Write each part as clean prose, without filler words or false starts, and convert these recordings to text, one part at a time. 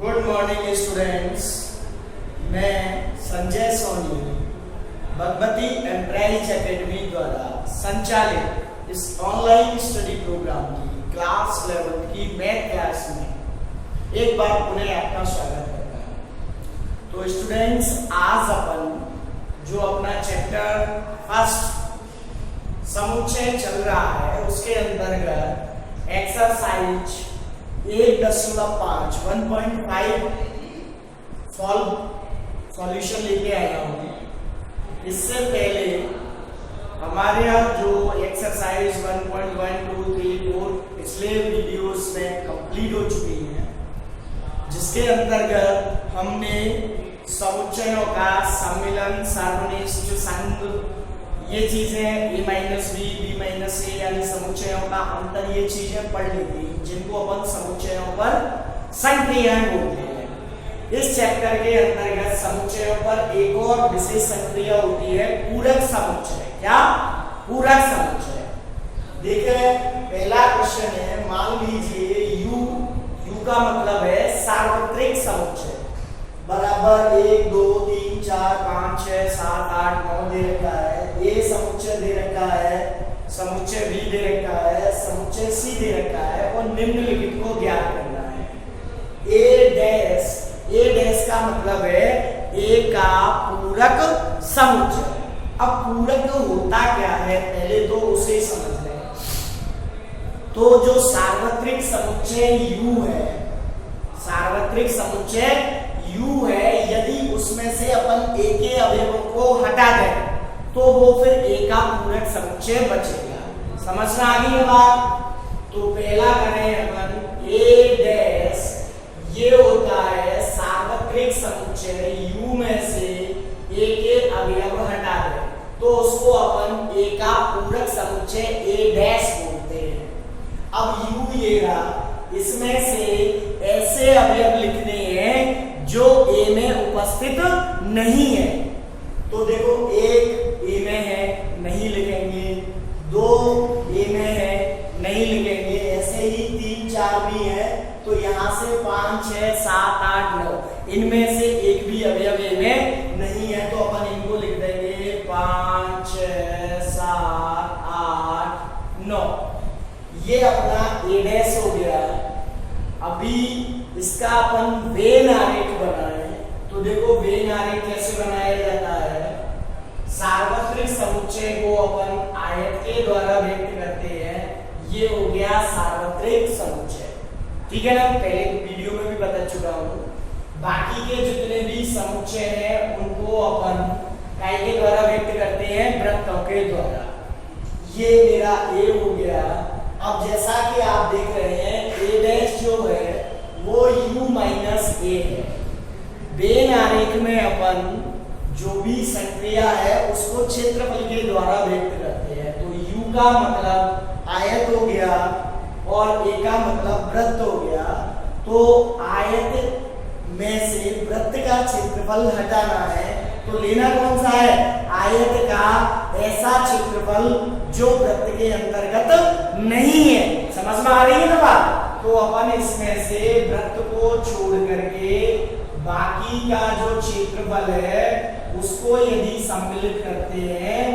Good morning students. मैं Sanjay Soni Bhagwati entrance academy द्वारा संचालित इस ऑनलाइन स्टडी प्रोग्राम की क्लास 11 की मैथ क्लास में एक बार पुनः आपका स्वागत करता हूं। तो स्टूडेंट्स, आज अपन जो अपना चैप्टर फर्स्ट समुच्चय चल रहा है उसके अंतर्गत एक्सरसाइज 1.5 सॉल्यूशन लेके आया हूँ। इससे पहले हमारे यहाँ जो एक्सरसाइज 1.1, 2, 3, 4 पिछले वीडियोस में कंप्लीट हो चुकी हैं, जिसके अंतर्गत हमने समुच्चयों का सम्मिलन, सार्वनिष्ठ, संघ, ये चीजें a minus B, B minus A यानी समुच्चयों का अंतर, ये चीजें पढ़ ली थी, जिनको अपन समुच्चयों पर संक्रियाएं बोलते हैं। इस चैप्टर के अंतर्गत समुच्चयों पर एक और विशेष संक्रिया होती है, पूरक समुच्चय। क्या? पूरक समुच्चय। देखिए, पहला क्वेश्चन है, मान लीजिए u का मतलब है सार्वत्रिक समुच्चय बराबर 1, 2, 3, 4, 5, 6, 7, 8, 9 दे रखा है। ए समुच्चय दे रखा है, समुच्चय बी दे रखा है, समुच्चय सी दे रखा है और निम्नलिखित को ज्ञात करना है। ए डैश का मतलब है ए का पूरक समुच्चय। अब पूरक होता क्या है, पहले तो उसे समझ लें। तो जो सार्वत्रिक समुच्चय u है, सार्वत्रिक समुच्चय u है, यदि उसमें से अपन ए के अवयवों को हटा दें तो वो फिर ए का पूरक समुच्चय बचेगा। समझना आ गई है बात? तो पहला करें अपन ए डैश, ये होता है सार्वत्रिक समुच्चय u में से ए के अवयव हटा दें तो उसको अपन ए का पूरक समुच्चय ए डैश बोलते हैं। अब u ये रहा, इसमें से ऐसे अवयव लिखने हैं जो ए में उपस्थित नहीं है। तो देखो, एक ए में है, नहीं लिखेंगे, 2 ए में है, नहीं लिखेंगे, ऐसे ही 3, 4 भी है, तो यहाँ से 5, 6, 7, 8, 9 इनमें से एक भी अवयव ए में नहीं है, तो अपन इनको लिख देंगे 5, 6, 7, 8, 9। ये अपना ए डैश हो गया। अभी इसका अपन वेन आरेख बनाए, तो देखो वेन आरेख कैसे बनाया जाता है। सार्वत्रिक समुच्चय को अपन आयत के द्वारा व्यक्त करते हैं। ये हो गया सार्वत्रिक समुच्चय, ठीक है ना? पहले वीडियो में भी बता चुका हूँ। बाकी के जितने भी समुच्चय हैं उनको अपन काय के द्वारा व्यक्त करते हैं? वृत्तों के द्वारा। ये मेरा ए हो गया। अब जैसा कि आप देख रहे हैं, ए डैश जो है वो u माइनस ए है। वेन आरेख में अपन जो भी संक्रिया है उसको क्षेत्रफल के द्वारा व्यक्त करते हैं। तो u का मतलब आयत हो गया और a का मतलब वृत्त हो गया। तो आयत में से वृत्त का क्षेत्रफल हटाना है, तो लेना कौन सा है? आयत का ऐसा क्षेत्रफल जो वृत्त के अंतर्गत नहीं है। समझ में आ रही है ना बात? तो अपन इसमें से वृत्त को छोड़ करके बाकी का जो क्षेत्रफल है उसको यदि सम्मिलित करते हैं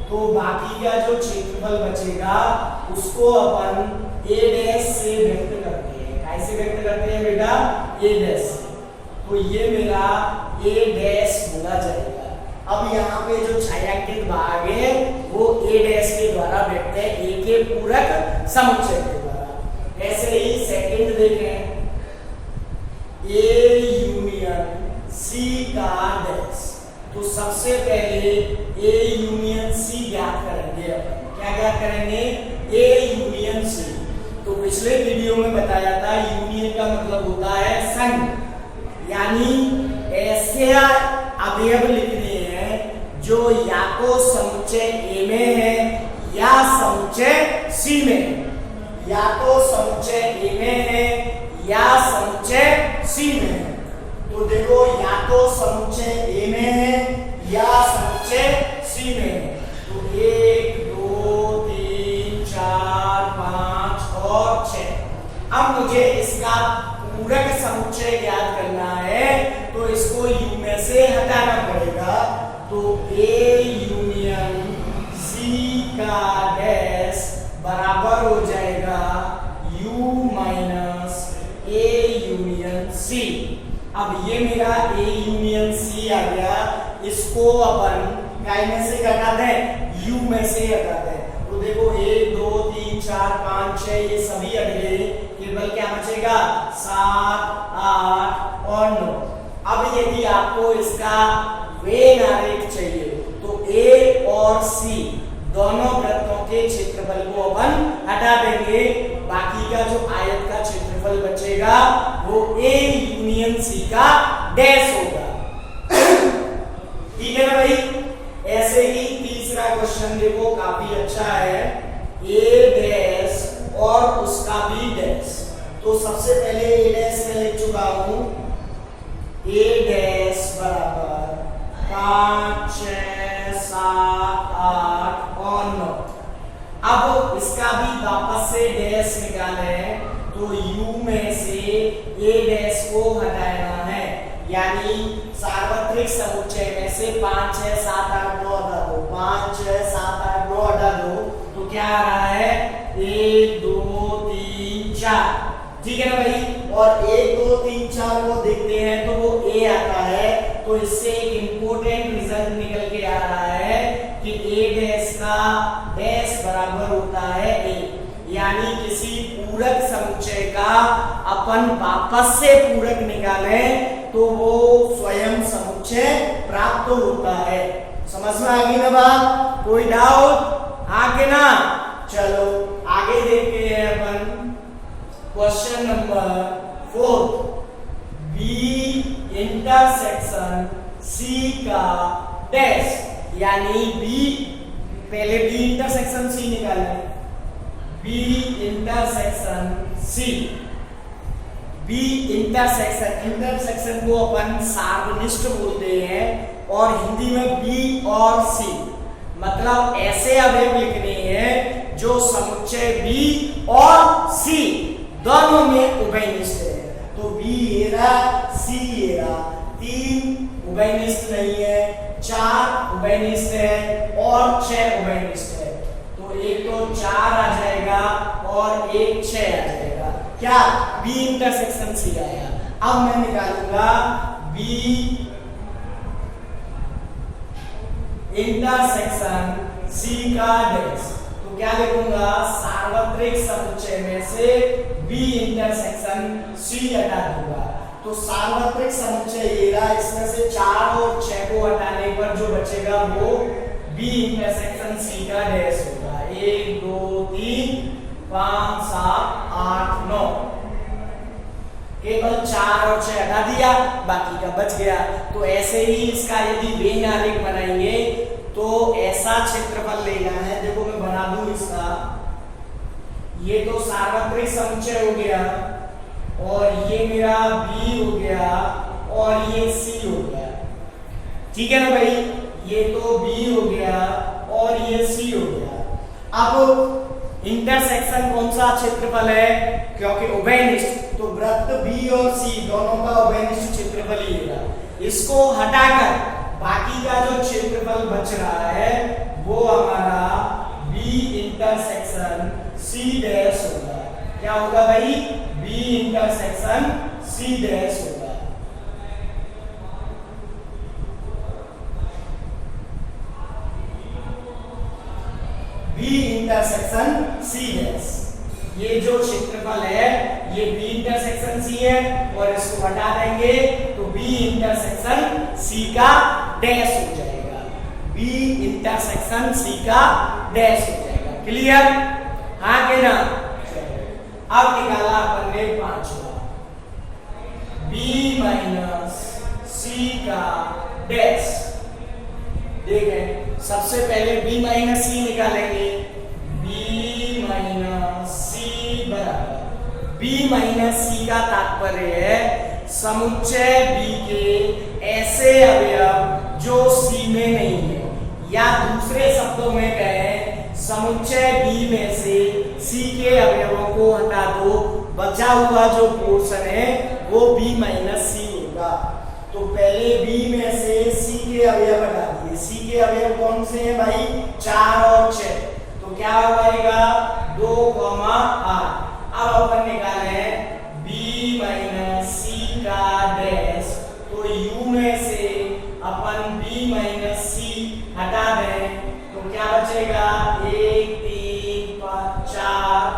तो बाकी का जो क्षेत्रफल बचेगा उसको अपन ए डैश से व्यक्त करते हैं। कैसे व्यक्त करते हैं बेटा? ए डैश से। तो ये मेरा ए डैश बोला जाएगा। अब यहाँ पे जो छायांकित भाग है वो ए डैश के द्वारा व्यक्त है, ए के पूरक समुच्चय के द्वारा। ऐसे ही सेकंड देखें, ए यूनियन सी का डैश। तो सबसे पहले ए यूनियन सी ज्ञात करेंगे। अपन क्या ज्ञात करेंगे? A union C. तो पिछले वीडियो में बताया था यूनियन का मतलब होता है संघ, यानी ऐसे अवयव लिखने हैं जो या तो समुच्चय ए में है या समुच्चय सी में है। या तो समुच्चय ए में है या समुच्चय सी में है। तो देखो, या तो समुच्चय ए में है या समुच्चय सी में है। तो 1, 2, 3, 4, 5 और 6। अब मुझे इसका पूरक समुच्चय ज्ञात करना है तो इसको U में से हटाना पड़ेगा। तो A यूनियन C का डैश बराबर हो जाएगा U minus A union C। अब ये मेरा A यूनियन C आ गया, इसको अपन काय में से घटा दें, U में से घटा दें। तो देखो 1 2 3 4 5 6 ये सभी हट गए, केवल क्या बचेगा 7 8 और 9। अब यदि आपको इसका वेन आरेख चाहिए तो A और C दोनों वृत्तों के क्षेत्रफल को अपन हटा देंगे, बाकी का जो आयत का क्षेत्रफल बचेगा वो A यूनियन C का डैश होगा। ठीक है ना भाई। ऐसे ही तीसरा क्वेश्चन देखो, काफी अच्छा है, A डैश और उसका B डैश। तो सबसे पहले A डैश में लिख चुका हूं, A डैश बराबर 5 6 7 8 और 9। अब इसका भी वापस से डैश निकाले तो U में से A डैश को हटाना है, यानी सार्वत्रिक समुच्चय में से 5 6 7 8 9 हटा दो, 5 6 7 8 9 हटा दो, तो क्या आ रहा है 1 2 3 4। ठीक है ना भाई। और 1 2 3 4 को देखते हैं तो वो A आता है, तो इससे एक इंपॉर्टेंट रिजल्ट निकल के आ रहा है कि A डैश का डैश बराबर होता है A, यानी किसी पूरक समुच्चय का अपन वापस से पूरक निकालें तो वो स्वयं समुच्चय प्राप्त होता है। समझ में आ गई ना बात? कोई डाउट? हाँ के ना? चलो आगे देखते हैं अपन question number 4, B intersection C का डैश, यानी B पहले B इंटरसेक्शन C निकालें, B intersection C। B intersection को अपन सार्वनिष्ठ बोलते हैं और हिंदी में B और C, मतलब ऐसे अवयव लिखने हैं जो समुच्चय B और C दोनों में उभयनिष्ठ है। तो B ये रहा, C ये रहा, 3 उभयनिष्ठ नहीं है, 4 उभयनिष्ठ है और 6 उभयनिष्ठ है। तो एक तो 4 आ जाएगा और एक 6 आ जाएगा। क्या? B इंटरसेक्शन C आया। अब मैं निकालूंगा B इंटरसेक्शन C का डैश। तो क्या लिखूंगा? सार्वत्रिक समुच्चय में से B इंटरसेक्शन C हटा दूंगा। तो सार्वत्रिक समुच्चय ये रहा, इसमें से 4 और 6 को हटाने पर जो बचेगा वो B इंटरसेक्शन C का डैश होगा। 1 2 3 5 7 8 9, केवल 4 और 6 हटा दिया, बाकी का बच गया। तो ऐसे ही इसका यदि वेन आरेख बनाएंगे तो ऐसा क्षेत्रफल लेना है। देखो मैं बना दूं इसका, ये तो सार्वत्रिक समुच्चय हो गया और ये मेरा B हो गया और ये C हो गया। ठीक है ना भाई? ये तो B हो गया और ये C हो गया। अब इंटरसेक्शन कौन सा क्षेत्रफल है? क्योंकि उभयनिष्ठ, तो वृत्त B और C दोनों का उभयनिष्ठ क्षेत्रफल ही है। इसको हटाकर बाकी का जो क्षेत्रफल बच रहा है वो हमारा B इंटरसेक्शन C डैश होगा। क्या होगा भाई? B इंटरसेक्शन C डैश होगा। B इंटरसेक्शन C डैश, ये जो क्षेत्रफल है ये B इंटरसेक्शन C है और इसको हटा देंगे तो B इंटरसेक्शन C का डैश हो जाएगा। B इंटरसेक्शन C का डैश हो जाएगा। क्लियर? हाँ के ना? अब निकाला अपन ने पांचवा, B माइनस C का डैश। देखें सबसे पहले B माइनस C निकालेंगे। B माइनस C बराबर, B माइनस C का तात्पर्य है समुच्चय B के ऐसे अवयव जो C में नहीं है, या दूसरे शब्दों में कहें समुच्चय B में से C के अवयवों को हटा दो, बचा हुआ जो पोर्शन है वो B माइनस सी होगा। तो पहले B में से C के अवयव हटा दिए। C के अवयव कौन से हैं भाई? 4 और 6। तो क्या हो जाएगा? 2, 8। अब अपन निकाले B माइनस C का डैश। तो U में से अपन B माइनस C हटा दें तो क्या बचेगा? 1, 3, 4,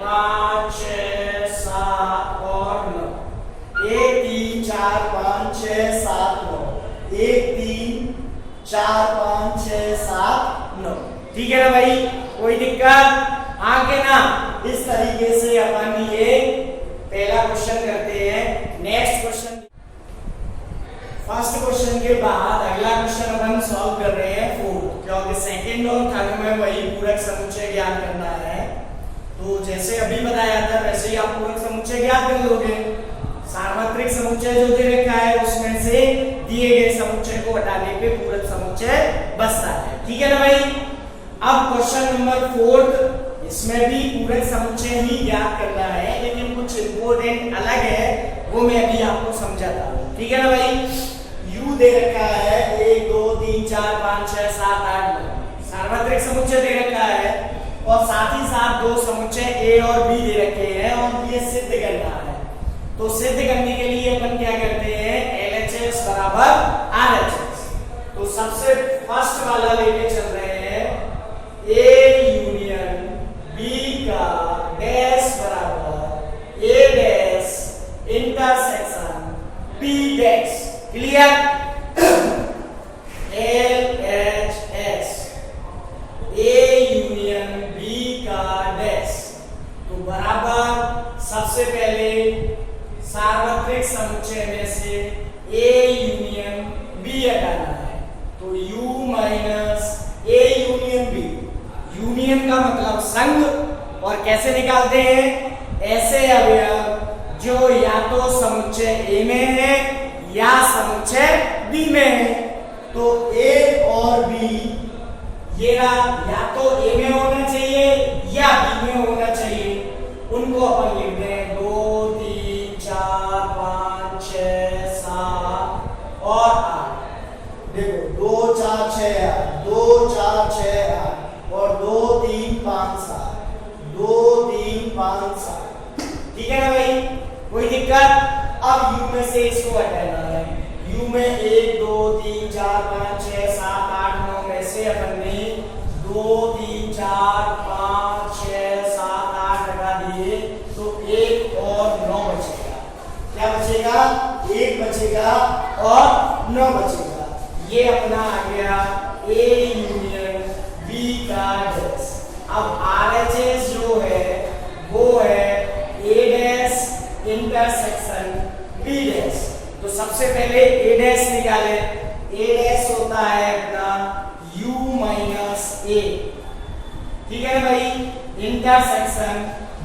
5, 6, 7 और 9। 1, 3, 4, 5, 6, 7, 9। 1, 3, 4, 5, 6, 7, 9। ठीक है ना भाई? कोई दिक्कत? आगे ना इस तरीके से अपन ये पहला क्वेश्चन करते हैं। नेक्स्ट क्वेश्चन, फर्स्ट क्वेश्चन के बाद अगला क्वेश्चन अपन सॉल्व कर रहे हैं 4, क्योंकि सेकंड और थर्ड में वही पूरक समुच्चय ज्ञात करना है। तो जैसे अभी बताया था वैसे ही आप पूरक समुच्चय ज्ञात कर लोगे। सार्वत्रिक समुच्चय जो दे रखा है उसमें से दिए गए समुच्चय को हटाने पे पूरक समुच्चय बचता है। ठीक है ना भाई? अब क्वेश्चन नंबर 4, इसमें भी पूरक समुच्चय ही ज्ञात करना है, लेकिन कुछ इंपॉर्टेंट अलग है, वो मैं अभी आपको समझाता हूँ। ठीक है ना भाई? U दे रखा है 1, 2, 3, 4, 5, 6, 7, 8, 9 सार्वत्रिक समुच्चय दे रखा है, और साथ ही साथ 2 समुच्चय A और B दे रखे हैं और ये सिद्ध करना है। तो सिद्ध करने के लिए अपन क्या करते हैं? LHS बराबर RHS। तो सबसे फर्स्ट वाला लेके चल रहे हैं A यूनियन B का डैश बराबर A dash intersection B dash. Clear? LHS A union B का डैश। तो बराबर सबसे पहले सार्वत्रिक समुच्चय में से A यूनियन B हटाना है। तो U minus A union B। Union का मतलब संग, और कैसे निकालते हैं? ऐसे अवयव जो या तो समुच्चय A में है या समुच्चय B में है। तो A और B ये या तो A में होना चाहिए या B में होना चाहिए। उनको अपन लिख दें 2, 3, 4, 5, 6, 7 और 8। देखो 2, 4, 6, 8, 2, 4, 6, 8 और 2, 3, 5, 7, 2, 3, 5, 7। ठीक है ना भाई? कोई दिक्कत? अब U में से इसको हटाना है। U में 1, 2, 3, 4, 5, 6, 7, 8, 9 में से अपन ने 2, 3, 4, 5, 6, 7, 8 हटा दिए तो 1 और 9 बचेगा। क्या बचेगा? 1 बचेगा और 9 बचेगा। ये अपना आ गया A यूनियन B का डैश। अब RHS जो है वो है A dash intersection B dash. तो सबसे पहले A डैश निकाले। A डैश होता है अपना U माइनस A। ठीक है ना भाई? इंटरसेक्शन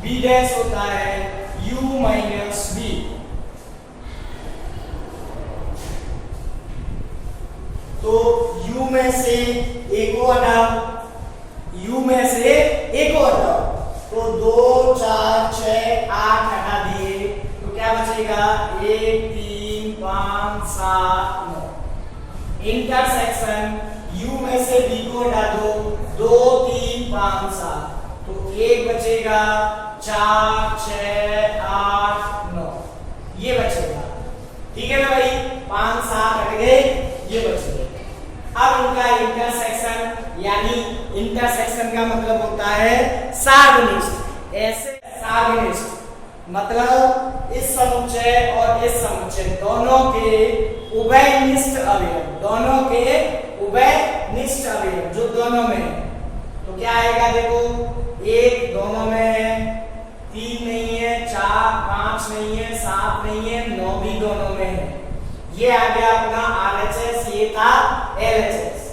B डैश होता है U माइनस B। तो U में से A को हटाओ, U में से A को हटाओ। तो 2, 4, 6, 8 हटा दिए तो क्या बचेगा? 1, 3, 5, 7, 9। इंटरसेक्शन U में से B को हटा दो, 2, 3, 5, 7 तो 1 बचेगा, 4, 6, 8, 9 ये बचेगा। ठीक है ना भाई? 5, 7 हट गए, ये बच गए। अब उनका इंटरसेक्शन, यानी इंटरसेक्शन का मतलब होता है सार्वनिष्ठ। ऐसे सार्वनिष्ठ मतलब इस समुच्चय और इस समुच्चय दोनों के उभयनिष्ठ अवयव, दोनों के उभयनिष्ठ अवयव जो दोनों में है। तो क्या आएगा? देखो 1 दोनों में है, 3 नहीं है, 4, 5 नहीं है, 7 नहीं है, 9 भी दोनों में है। ये आ गया अपना RHS, ये था LHS।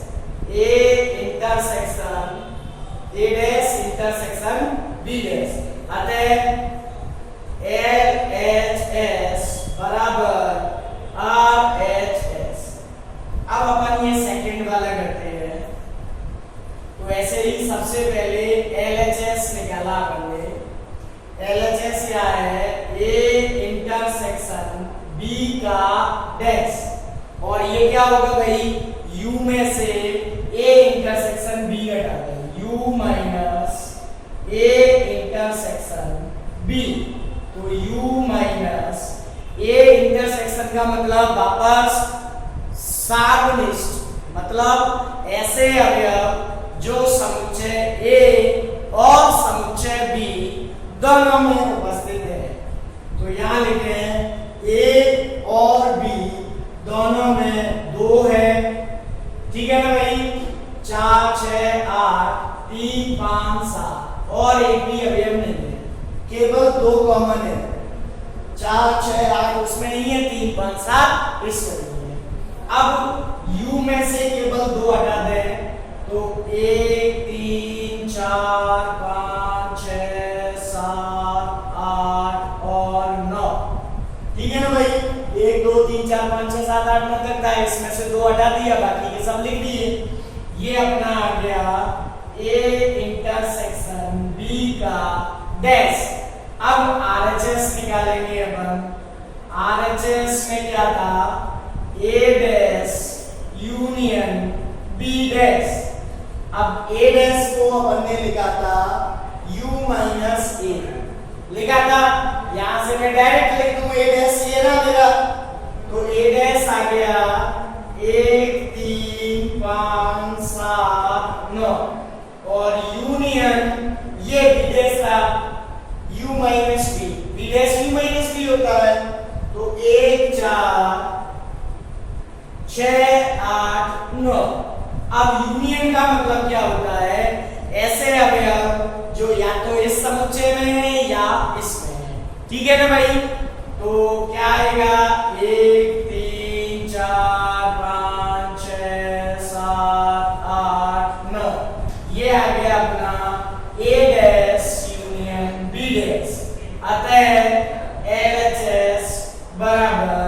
A intersection A dash intersection B dash. अतः LHS बराबर RHS। अब अपन ये सेकंड वाला करते हैं। तो ऐसे ही सबसे पहले LHS निकाला अपन ने। LHS क्या है? A इंटरसेक्शन B का डैश, और ये क्या होगा भाई? U में से A इंटरसेक्शन B हटा दें, U minus A intersection B, तो U माइनस A इंटरसेक्शन का मतलब वापस सार्वनिष्ठ, मतलब ऐसे अवयव जो समुच्चय A और समुच्चय B दोनों में उपस्थित है। तो यहाँ लिखे हैं A और B दोनों में 2 है, ठीक है ना भाई? 4 6 8 3 5 7 और एक भी अवयव नहीं है, केवल 2 कॉमन है। 4 6 8 उसमें नहीं है, 3 5 7 इसमें नहीं है। अब U में से केवल 2 हटा दें तो 1 3 4 5 6 7 8 और 9, ठीक है ना भाई? 1 2 3 4 5 6 7 8 9 तक था, इसमें से 2 हटा दिया, बाकी के सब लिख दिए। ये अपना आ गया A इंटरसेक्शन B का डैश। अब RHS निकालेंगे अपन। RHS में क्या था? A dash union B dash. अब A डैश को अपन ने लिखा था U माइनस A, लिखा था। यहां से मैं डायरेक्ट लिख दूं A डैश, ये ना मेरा, तो A डैश आ गया 1 3 5 7 9, और यूनियन ये B डैश था U minus B, B dash U minus B होता है, तो 1 4 6 8 9। अब यूनियन का मतलब क्या होता है? ऐसे अवयव जो या तो इस समुच्चय में है या इसमें है, ठीक है ना भाई? तो क्या आएगा? 1 3 4 5 6 7 8 9, ये आ गया अपना A dash union B dash. अतः LHS बराबर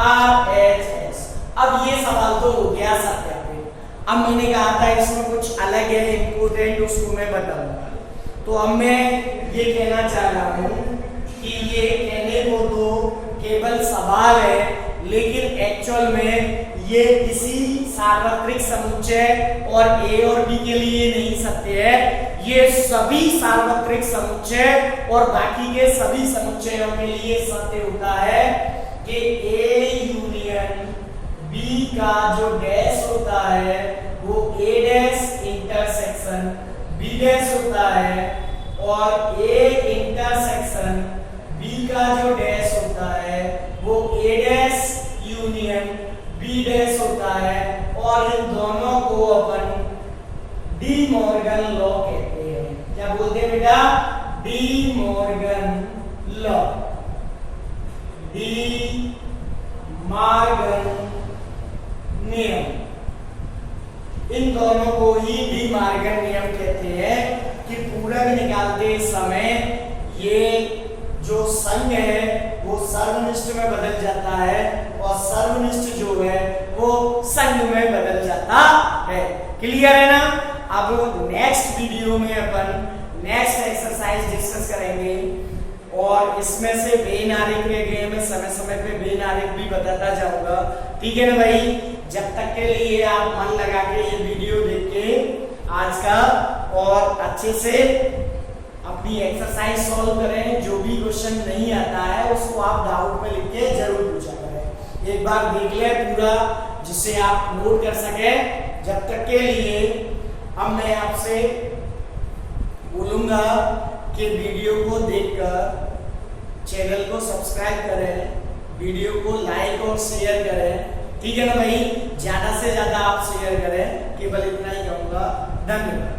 RHS। अब ये सवाल तो हो गया सत्यापित। अब मैंने कहा था इसमें कुछ अलग है इम्पोर्टेंट, उसको मैं बताऊंगा। तो अब मैं ये कहना चाह रहा हूँ कि ये कहने को तो केवल सवाल है, लेकिन एक्चुअल में ये किसी सार्वत्रिक समुच्चय और A और B के लिए नहीं सत्य है, ये सभी सार्वत्रिक समुच्चय और बाकी के सभी समुच्चयों के लिए सत्य होता है कि A यूनियन B का जो डैश होता है वो A dash intersection B dash होता है, और A इंटरसेक्शन B का जो डैश होता है वो A dash union B dash होता है, और इन दोनों को अपन डी मॉर्गन लॉ कहते हैं। क्या बोलते हैं बेटा? De Morgan law, De Morgan नियम। इन दोनों को ही डी मॉर्गन नियम कहते हैं कि पूरक निकालते समय ये जो संघ है वो सर्वनिष्ठ में बदल जाता है, और सर्वनिष्ठ जो है वो संघ में बदल जाता है। क्लियर है ना? अब नेक्स्ट वीडियो में अपन नेक्स्ट एक्सरसाइज डिस्कस करेंगे, और इसमें से बेन आरेख रह गए, मैं समय समय पे बेन आरेख भी बताता जाऊंगा, ठीक है ना भाई? जब तक के लिए आप मन लगा के ये वीडियो देख के आज का और अच्छे से अपनी एक्सरसाइज सॉल्व करें। जो भी क्वेश्चन नहीं आता है उसको आप डाउट में लिख के जरूर पूछा करें, एक बार देख ले पूरा, जिससे आप नोट कर सके। जब तक के लिए अब मैं आपसे बोलूंगा कि वीडियो को देखकर चैनल को सब्सक्राइब करें, वीडियो को लाइक और शेयर करें, ठीक है ना भाई? ज्यादा से ज्यादा आप शेयर करें, केवल इतना ही कहूंगा। धन्यवाद।